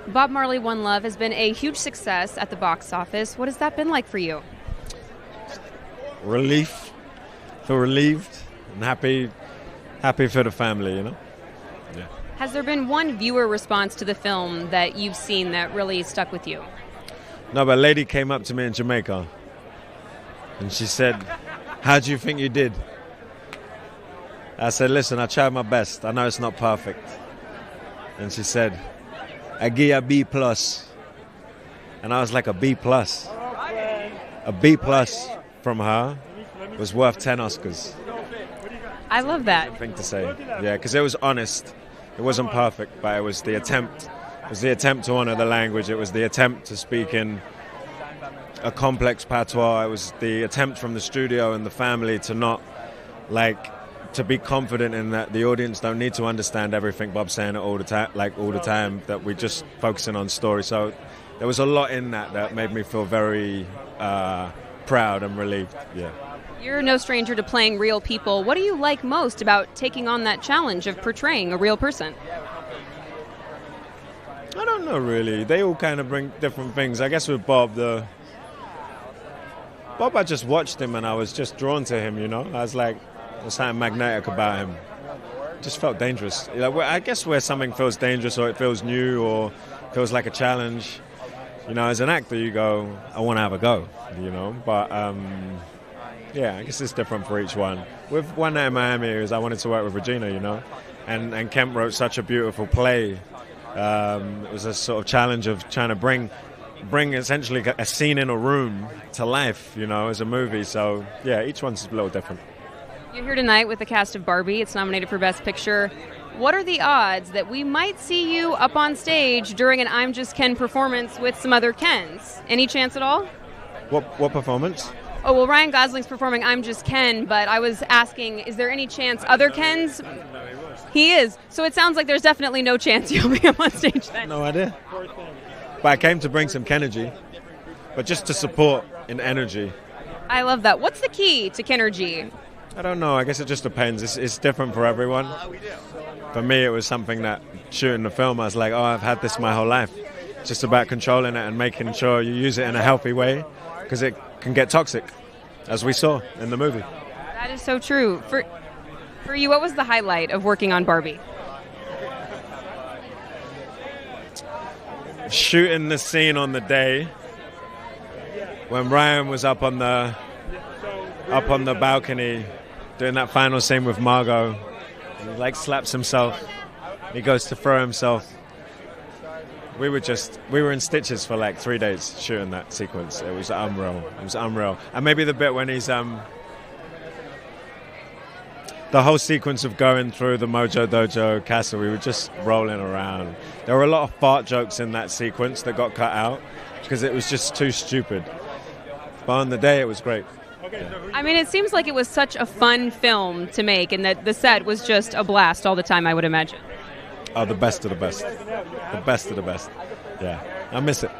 Bob Marley, One Love has been a huge success at the box office. What has that been like for you? Relief. Feel relieved and happy for the family, you know? Yeah. Has there been one viewer response to the film that you've seen that really stuck with you? No, but a lady came up to me in Jamaica and she said, "How do you think you did?" I said, "Listen, I tried my best. I know it's not perfect." And she said, "I give you a B plus." And I was like, a B plus? A B plus from her was worth 10 Oscars. I love that. Thing to say. Yeah, because it was honest. It wasn't perfect, but it was the attempt. It was the attempt to honor the language. It was the attempt to speak in a complex patois. It was the attempt from the studio and the family to not, to be confident in that the audience don't need to understand everything Bob's saying all the time, that we're just focusing on story. So there was a lot in that made me feel very proud and relieved. Yeah. You're no stranger to playing real people. What do you like most about taking on that challenge of portraying a real person? I don't know, really. They all kind of bring different things. I guess with Bob, I just watched him and I was just drawn to him, you know? I was like, there's something magnetic about him. Just felt dangerous. I guess where something feels dangerous or it feels new or feels like a challenge, you know, as an actor you go, I want to have a go, you know? But, yeah, I guess it's different for each one. With One Night in Miami, I wanted to work with Regina, you know? And Kemp wrote such a beautiful play. It was a sort of challenge of trying to bring essentially a scene in a room to life, you know, as a movie. So, yeah, each one's a little different. You're here tonight with the cast of Barbie. It's nominated for Best Picture. What are the odds that we might see you up on stage during an I'm Just Ken performance with some other Kens? Any chance at all? What performance? Oh, well, Ryan Gosling's performing I'm Just Ken, but I was asking, is there any chance other Kens? He is. So it sounds like there's definitely no chance you'll be up on stage then. No idea. But I came to bring some Kenergy, but just to support in energy. I love that. What's the key to Kenergy? I don't know. I guess it just depends. It's different for everyone. For me, it was something that shooting the film, I was like, I've had this my whole life. It's just about controlling it and making sure you use it in a healthy way, because it can get toxic, as we saw in the movie. That is so true. For you, what was the highlight of working on Barbie? Shooting the scene on the day when Ryan was up on the balcony doing that final scene with Margot. He slaps himself. He goes to throw himself. We were in stitches for 3 days shooting that sequence. It was unreal. And maybe the bit when he's the whole sequence of going through the Mojo Dojo castle, we were just rolling around. There were a lot of fart jokes in that sequence that got cut out because it was just too stupid. But on the day, it was great. I mean, it seems like it was such a fun film to make, and that the set was just a blast all the time, I would imagine. Oh, the best of the best. The best of the best. Yeah, I miss it.